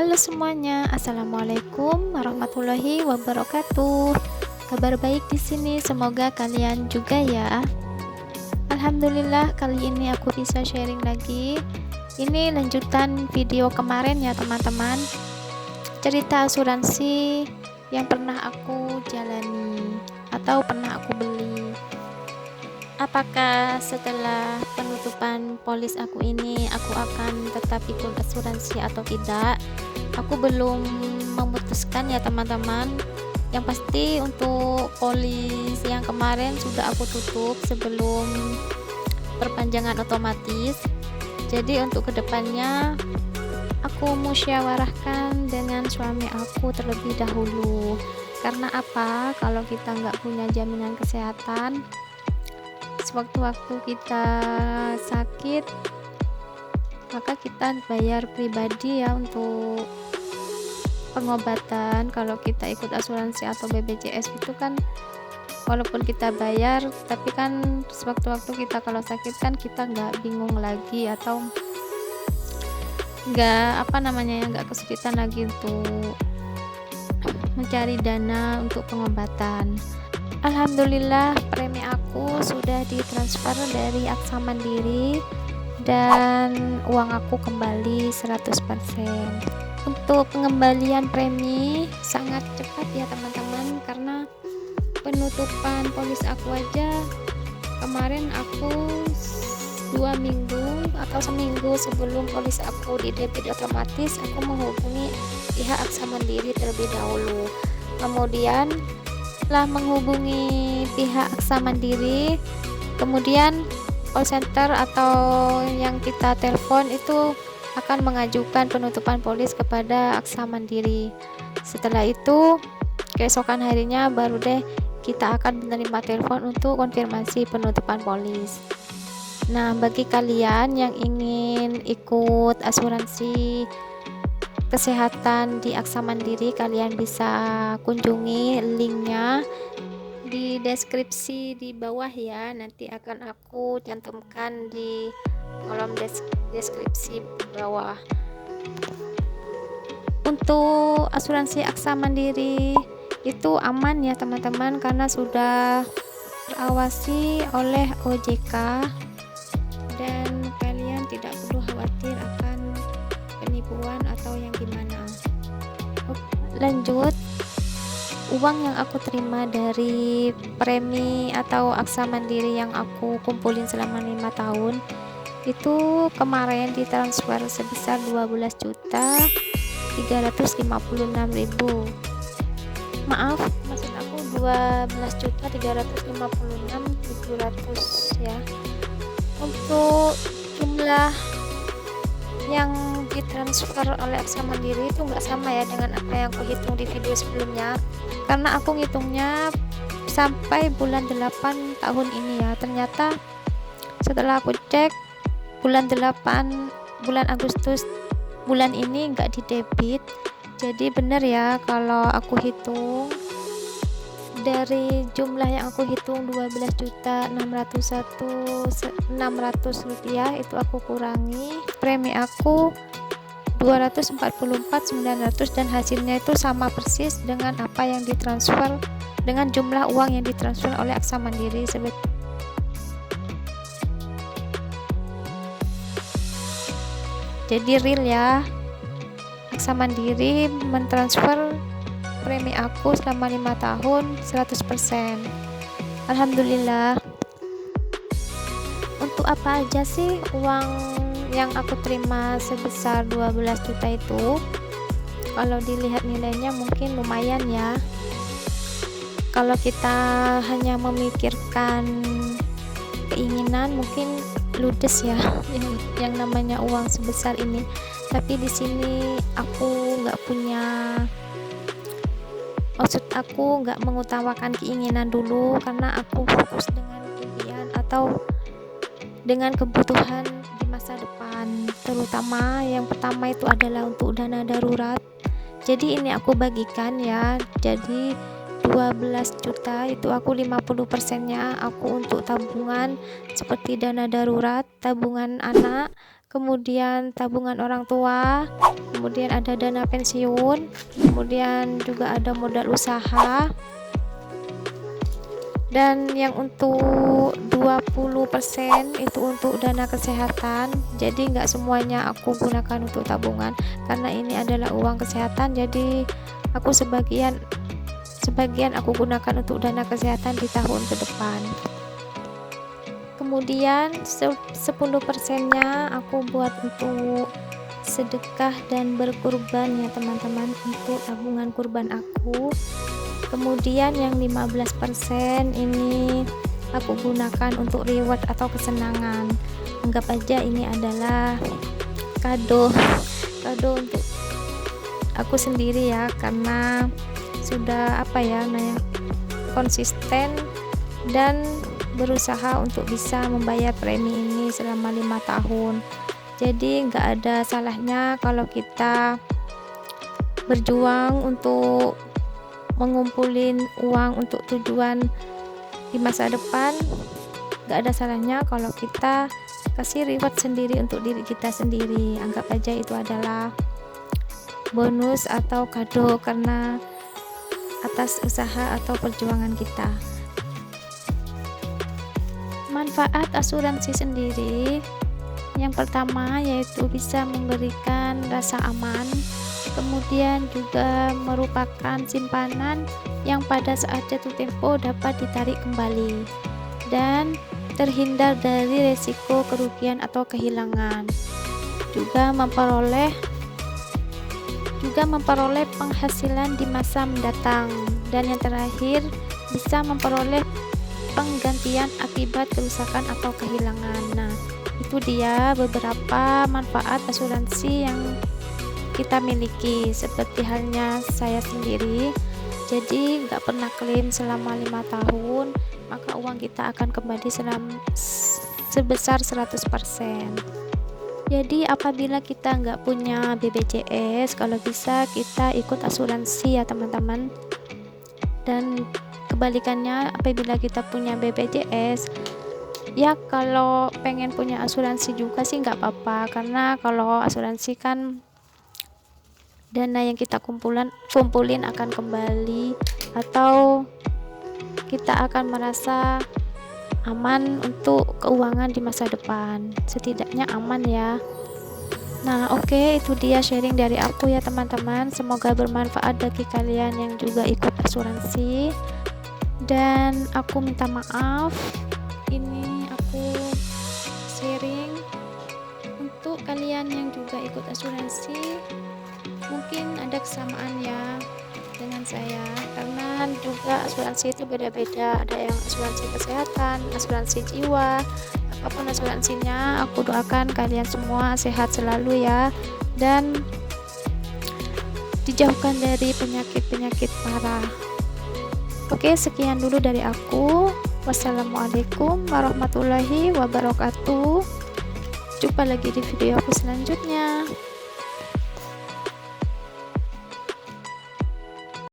Halo semuanya, assalamualaikum warahmatullahi wabarakatuh. Kabar baik di sini, semoga kalian juga ya. Alhamdulillah kali ini aku bisa sharing lagi. Ini lanjutan video kemarin ya teman-teman. Cerita asuransi yang pernah aku jalani atau pernah aku beli. Apakah setelah penutupan polis aku ini aku akan tetap ikut asuransi atau tidak? Aku belum memutuskan ya teman-teman. Yang pasti untuk polis yang kemarin sudah aku tutup sebelum perpanjangan otomatis. Jadi untuk kedepannya aku musyawarahkan dengan suami aku terlebih dahulu. Karena apa? Kalau kita nggak punya jaminan kesehatan, sewaktu-waktu kita sakit, maka kita bayar pribadi ya untuk pengobatan. Kalau kita ikut asuransi atau BPJS itu kan walaupun kita bayar, tapi kan sewaktu-waktu kita kalau sakit kan kita nggak bingung lagi atau nggak kesulitan lagi untuk mencari dana untuk pengobatan. Alhamdulillah premi aku sudah ditransfer dari Aksa Mandiri dan uang aku kembali 100%. Untuk pengembalian premi sangat cepat ya teman-teman, karena penutupan polis aku aja kemarin aku 2 minggu atau seminggu sebelum polis aku di debit otomatis, aku menghubungi pihak Aksa Mandiri terlebih dahulu. Kemudian setelah menghubungi pihak Aksa Mandiri, kemudian call center atau yang kita telepon itu akan mengajukan penutupan polis kepada Aksa Mandiri. Setelah itu keesokan harinya baru deh kita akan menerima telepon untuk konfirmasi penutupan polis. Nah, bagi kalian yang ingin ikut asuransi kesehatan di Aksa Mandiri, kalian bisa kunjungi linknya di deskripsi di bawah ya. Nanti akan aku cantumkan di kolom deskripsi bawah. Untuk asuransi Aksa Mandiri itu aman ya teman-teman, karena sudah terawasi oleh OJK dan kalian tidak perlu khawatir akan penipuan atau yang gimana. Lanjut, uang yang aku terima dari premi atau Aksa Mandiri yang aku kumpulin selama 5 tahun itu kemarin ditransfer sebesar 12.356.000. Maaf, maksud aku 12.356.700 ya. Untuk jumlah yang ditransfer oleh Aksa Mandiri itu nggak sama ya dengan apa yang aku hitung di video sebelumnya, karena aku ngitungnya sampai bulan 8 tahun ini ya. Ternyata setelah aku cek bulan Agustus bulan ini nggak didebit. Jadi bener ya kalau aku hitung dari jumlah yang aku hitung 12.601.600 rupiah, itu aku kurangi premi aku 244.900 dan hasilnya itu sama persis dengan apa yang ditransfer, dengan jumlah uang yang ditransfer oleh Aksa Mandiri. Jadi real ya, Aksa Mandiri mentransfer premi aku selama 5 tahun 100%. Alhamdulillah. Untuk apa aja sih uang yang aku terima sebesar 12 juta itu? Kalau dilihat nilainya mungkin lumayan ya. Kalau kita hanya memikirkan keinginan mungkin ludes ya yang namanya uang sebesar ini. Tapi di sini aku nggak mengutamakan keinginan dulu, karena aku fokus dengan impian atau dengan kebutuhan di masa depan. Terutama yang pertama itu adalah untuk dana darurat. Jadi ini aku bagikan ya. Jadi 12 juta itu aku 50%-nya aku untuk tabungan seperti dana darurat, tabungan anak, kemudian tabungan orang tua, kemudian ada dana pensiun, kemudian juga ada modal usaha. Dan yang untuk 20% itu untuk dana kesehatan. Jadi nggak semuanya aku gunakan untuk tabungan karena ini adalah uang kesehatan, jadi aku sebagian aku gunakan untuk dana kesehatan di tahun ke depan. Kemudian 10%-nya aku buat untuk sedekah dan berkurban ya teman-teman, untuk tabungan kurban aku. Kemudian yang 15% ini aku gunakan untuk reward atau kesenangan. Anggap aja ini adalah kado untuk aku sendiri ya, karena sudah konsisten dan berusaha untuk bisa membayar premi ini selama 5 tahun. Jadi nggak ada salahnya kalau kita berjuang untuk mengumpulin uang untuk tujuan di masa depan. Gak ada salahnya kalau kita kasih reward sendiri untuk diri kita sendiri. Anggap aja itu adalah bonus atau kado karena atas usaha atau perjuangan kita. Manfaat asuransi sendiri, yang pertama yaitu bisa memberikan rasa aman, kemudian juga merupakan simpanan yang pada saat jatuh tempo dapat ditarik kembali dan terhindar dari resiko kerugian atau kehilangan. Juga memperoleh penghasilan di masa mendatang, dan yang terakhir bisa memperoleh penggantian akibat kerusakan atau kehilangan. Nah, itu dia beberapa manfaat asuransi yang kita miliki. Seperti halnya saya sendiri, jadi nggak pernah klaim selama 5 tahun, maka uang kita akan kembali sebesar 100%. Jadi apabila kita nggak punya BPJS, kalau bisa kita ikut asuransi ya teman-teman. Dan kebalikannya, apabila kita punya BPJS, ya kalau pengen punya asuransi juga sih nggak apa-apa, karena kalau asuransi kan dana yang kita kumpulin akan kembali, atau kita akan merasa aman untuk keuangan di masa depan, setidaknya aman ya. Nah oke, itu dia sharing dari aku ya teman-teman, semoga bermanfaat bagi kalian yang juga ikut asuransi. Dan aku minta maaf, ini aku sharing untuk kalian yang juga ikut asuransi. Mungkin ada kesamaan ya dengan saya, karena juga asuransi itu beda-beda, ada yang asuransi kesehatan, asuransi jiwa, apapun asuransinya. Aku doakan kalian semua sehat selalu ya, dan dijauhkan dari penyakit-penyakit parah. Oke, sekian dulu dari aku. Wassalamualaikum warahmatullahi wabarakatuh. Jumpa lagi di video aku selanjutnya.